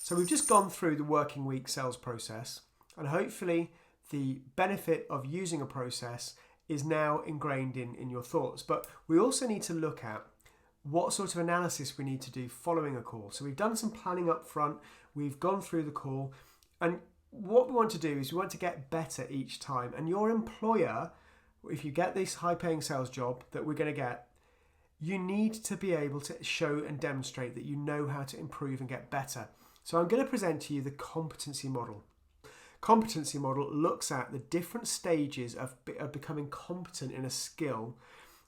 So we've just gone through the working week sales process, and hopefully the benefit of using a process is now ingrained in your thoughts. But we also need to look at what sort of analysis we need to do following a call. So we've done some planning up front, we've gone through the call, and what we want to do is we want to get better each time. And your employer, if you get this high-paying sales job that we're going to get, you need to be able to show and demonstrate that you know how to improve and get better. So I'm going to present to you the competency model. Competency model looks at the different stages of becoming competent in a skill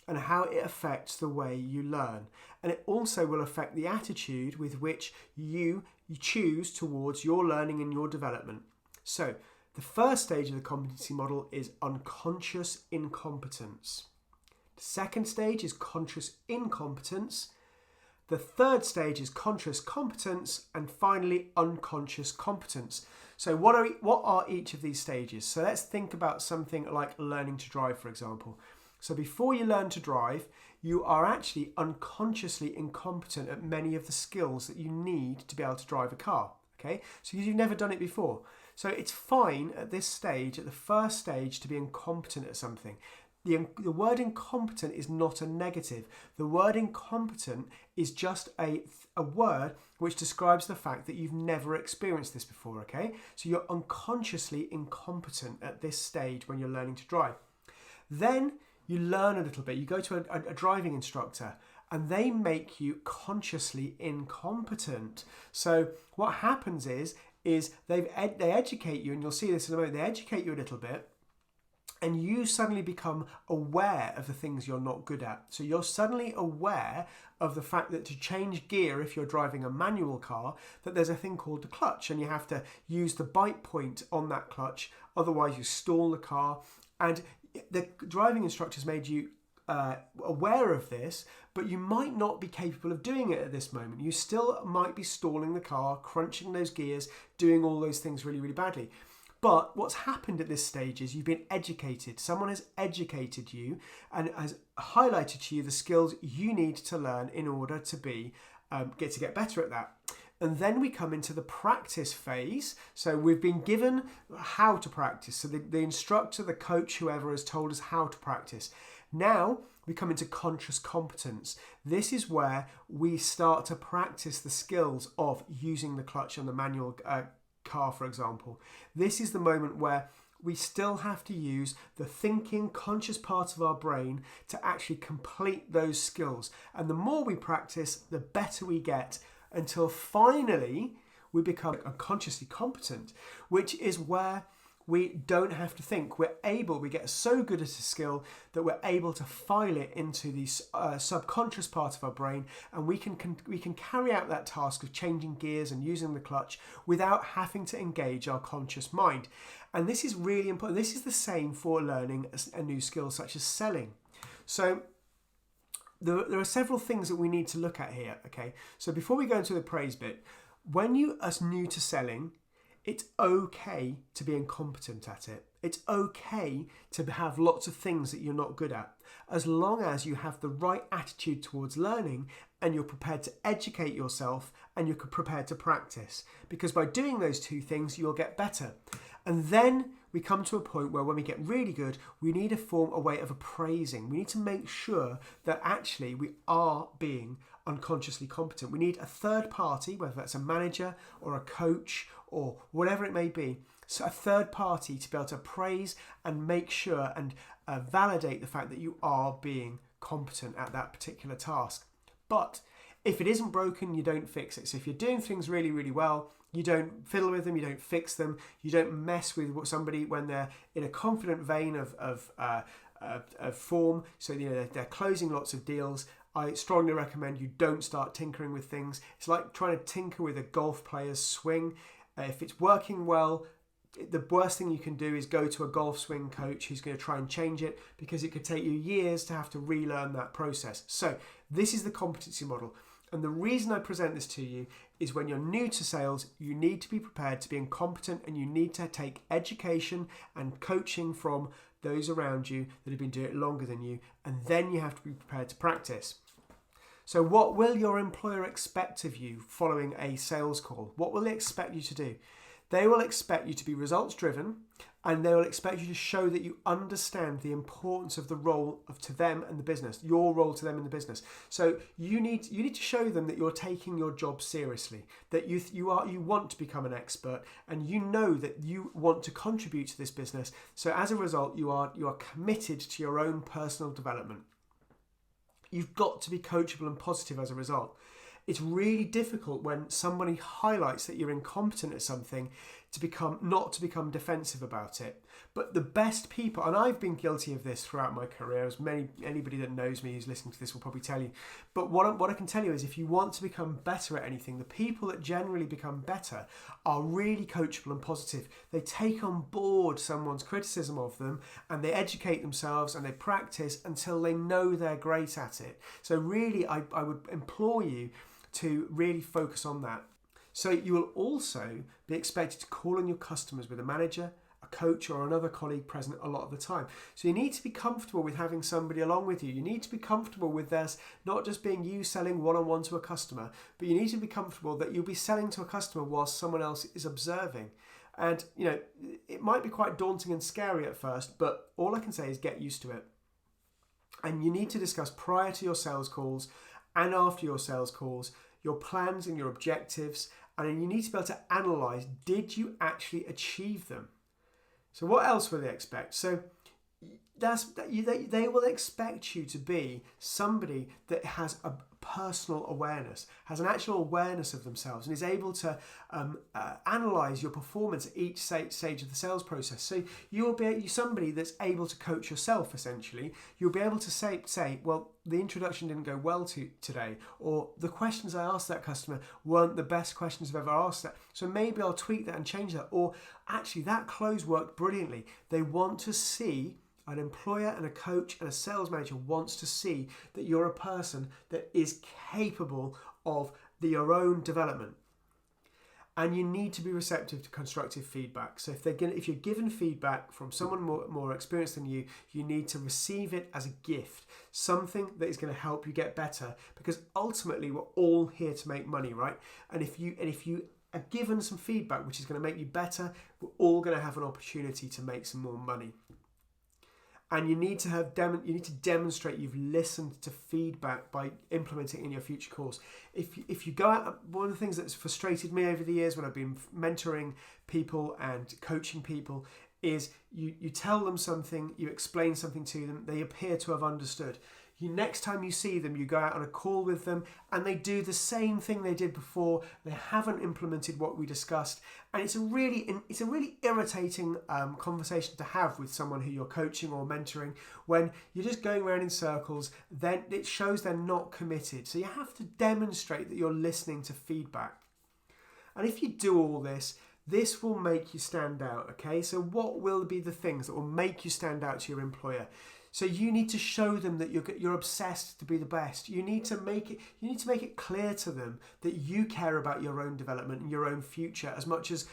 and how it affects the way you learn. And it also will affect the attitude with which you choose towards your learning and your development. So the first stage of the competency model is unconscious incompetence. The second stage is conscious incompetence. The third stage is conscious competence, and finally unconscious competence. So what are each of these stages? So let's think about something like learning to drive, for example. So before you learn to drive, you are actually unconsciously incompetent at many of the skills that you need to be able to drive a car. Okay, so you've never done it before. So it's fine at this stage, at the first stage, to be incompetent at something. The word incompetent is not a negative. The word incompetent is just a word which describes the fact that you've never experienced this before, okay? So you're unconsciously incompetent at this stage when you're learning to drive. Then you learn a little bit. You go to a driving instructor and they make you consciously incompetent. So what happens is they educate you, and you'll see this in a moment, they educate you a little bit, and you suddenly become aware of the things you're not good at. So you're suddenly aware of the fact that to change gear, if you're driving a manual car, that there's a thing called the clutch, and you have to use the bite point on that clutch, otherwise you stall the car. And the driving instructors made you aware of this, but you might not be capable of doing it at this moment. You still might be stalling the car, crunching those gears, doing all those things really, really badly. But what's happened at this stage is you've been educated. Someone has educated you and has highlighted to you the skills you need to learn in order to get better at that. And then we come into the practice phase. So we've been given how to practice. So the instructor, the coach, whoever has told us how to practice. Now we come into conscious competence. This is where we start to practice the skills of using the clutch on the manual car, for example. This is the moment where we still have to use the thinking, conscious part of our brain to actually complete those skills. And the more we practice, the better we get, until finally we become unconsciously competent, which is where we don't have to think. We get so good at a skill that we're able to file it into the subconscious part of our brain, and we can carry out that task of changing gears and using the clutch without having to engage our conscious mind. And this is really important. This is the same for learning a new skill such as selling. So there are several things that we need to look at here, okay? So before we go into the praise bit, when you are new to selling, it's okay to be incompetent at it. It's okay to have lots of things that you're not good at, as long as you have the right attitude towards learning and you're prepared to educate yourself and you're prepared to practice. Because by doing those two things, you'll get better. And then we come to a point where when we get really good, we need to form a way of appraising. We need to make sure that actually we are being unconsciously competent. We need a third party, whether that's a manager or a coach or whatever it may be, so a third party to be able to appraise and make sure and validate the fact that you are being competent at that particular task. But if it isn't broken, you don't fix it. So if you're doing things really, really well, you don't fiddle with them, you don't fix them, you don't mess with somebody when they're in a confident vein of form. So they're closing lots of deals. I strongly recommend you don't start tinkering with things. It's like trying to tinker with a golf player's swing. If it's working well, the worst thing you can do is go to a golf swing coach who's going to try and change it, because it could take you years to have to relearn that process. So this is the competency model. And the reason I present this to you is when you're new to sales, you need to be prepared to be incompetent, and you need to take education and coaching from those around you that have been doing it longer than you, and then you have to be prepared to practice. So what will your employer expect of you following a sales call? What will they expect you to do? They will expect you to be results driven, and they will expect you to show that you understand the importance of the role to them and the business, your role to them in the business. So you need to show them that you're taking your job seriously, that you want to become an expert, and you know that you want to contribute to this business. So as a result, you are committed to your own personal development. You've got to be coachable and positive as a result. It's really difficult when somebody highlights that you're incompetent at something not to become defensive about it. But the best people, and I've been guilty of this throughout my career, as anybody that knows me who's listening to this will probably tell you. But what I can tell you is, if you want to become better at anything, the people that generally become better are really coachable and positive. They take on board someone's criticism of them, and they educate themselves and they practice until they know they're great at it. So really, I would implore you to really focus on that. So you will also be expected to call on your customers with a manager, a coach, or another colleague present a lot of the time. So you need to be comfortable with having somebody along with you. You need to be comfortable with this not just being you selling one-on-one to a customer, but you need to be comfortable that you'll be selling to a customer whilst someone else is observing. And it might be quite daunting and scary at first, but all I can say is get used to it. And you need to discuss prior to your sales calls and after your sales calls your plans and your objectives, and you need to be able to analyse, did you actually achieve them? So what else will they expect? So they will expect you to be somebody that has a personal awareness, has an actual awareness of themselves, and is able to analyse your performance at each stage of the sales process. So you'll be somebody that's able to coach yourself, essentially. You'll be able to say, well, the introduction didn't go well today, or the questions I asked that customer weren't the best questions I've ever asked that. So maybe I'll tweak that and change that. Or actually, that close worked brilliantly. They want to see, an employer and a coach and a sales manager wants to see that you're a person that is capable of your own development. And you need to be receptive to constructive feedback. So if you're given feedback from someone more experienced than you, you need to receive it as a gift, something that is going to help you get better. Because ultimately, we're all here to make money, right? And if you are given some feedback which is going to make you better, we're all going to have an opportunity to make some more money. And you need to demonstrate you've listened to feedback by implementing it in your future calls. If you go out, one of the things that's frustrated me over the years when I've been mentoring people and coaching people is you tell them something, you explain something to them, they appear to have understood. Next time you see them, you go out on a call with them and they do the same thing they did before. They haven't implemented what we discussed. And it's a really irritating conversation to have with someone who you're coaching or mentoring when you're just going around in circles. Then it shows they're not committed. So you have to demonstrate that you're listening to feedback. And if you do all this, this will make you stand out, okay? So what will be the things that will make you stand out to your employer? So you need to show them that you're obsessed to be the best. You need to make it clear to them that you care about your own development and your own future as much as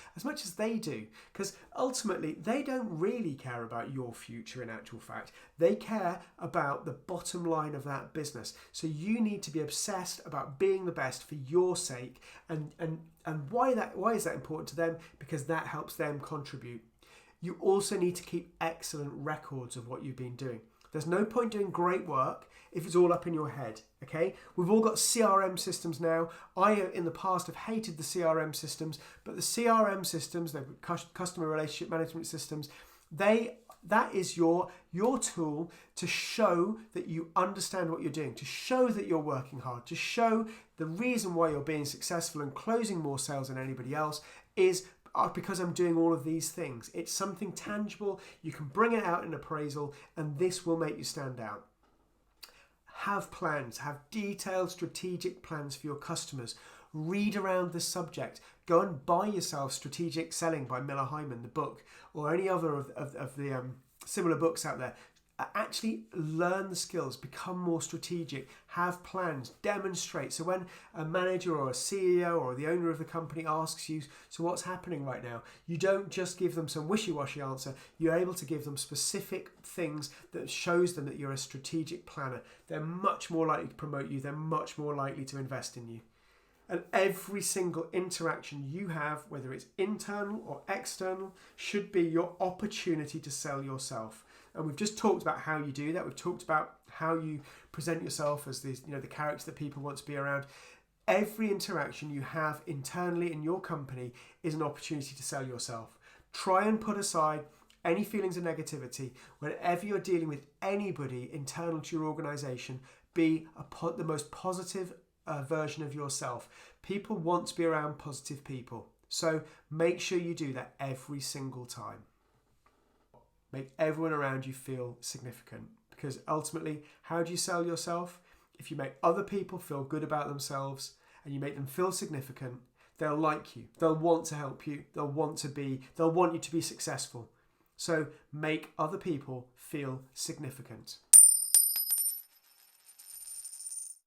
they do. Because ultimately, they don't really care about your future in actual fact. They care about the bottom line of that business. So you need to be obsessed about being the best for your sake. And why is that important to them? Because that helps them contribute. You also need to keep excellent records of what you've been doing. There's no point doing great work if it's all up in your head, okay? We've all got CRM systems now. I, in the past, have hated the CRM systems, but the CRM systems, the customer relationship management systems, that is your tool to show that you understand what you're doing, to show that you're working hard, to show the reason why you're being successful and closing more sales than anybody else is because I'm doing all of these things. It's something tangible. You can bring it out in appraisal, and this will make you stand out. Have plans. Have detailed strategic plans for your customers. Read around the subject. Go and buy yourself Strategic Selling by Miller Hyman, the book, or any other of the similar books out there. actually learn the skills, become more strategic, have plans, demonstrate. So when a manager or a CEO or the owner of the company asks you, so what's happening right now? You don't just give them some wishy-washy answer. You're able to give them specific things that shows them that you're a strategic planner. They're much more likely to promote you. They're much more likely to invest in you. And every single interaction you have, whether it's internal or external, should be your opportunity to sell yourself. And we've just talked about how you do that. We've talked about how you present yourself as the character that people want to be around. Every interaction you have internally in your company is an opportunity to sell yourself. Try and put aside any feelings of negativity. Whenever you're dealing with anybody internal to your organization, be the most positive version of yourself. People want to be around positive people. So make sure you do that every single time. Make everyone around you feel significant, because ultimately, how do you sell yourself? If you make other people feel good about themselves and you make them feel significant, they'll like you. They'll want to help you. They'll want you to be successful. So make other people feel significant.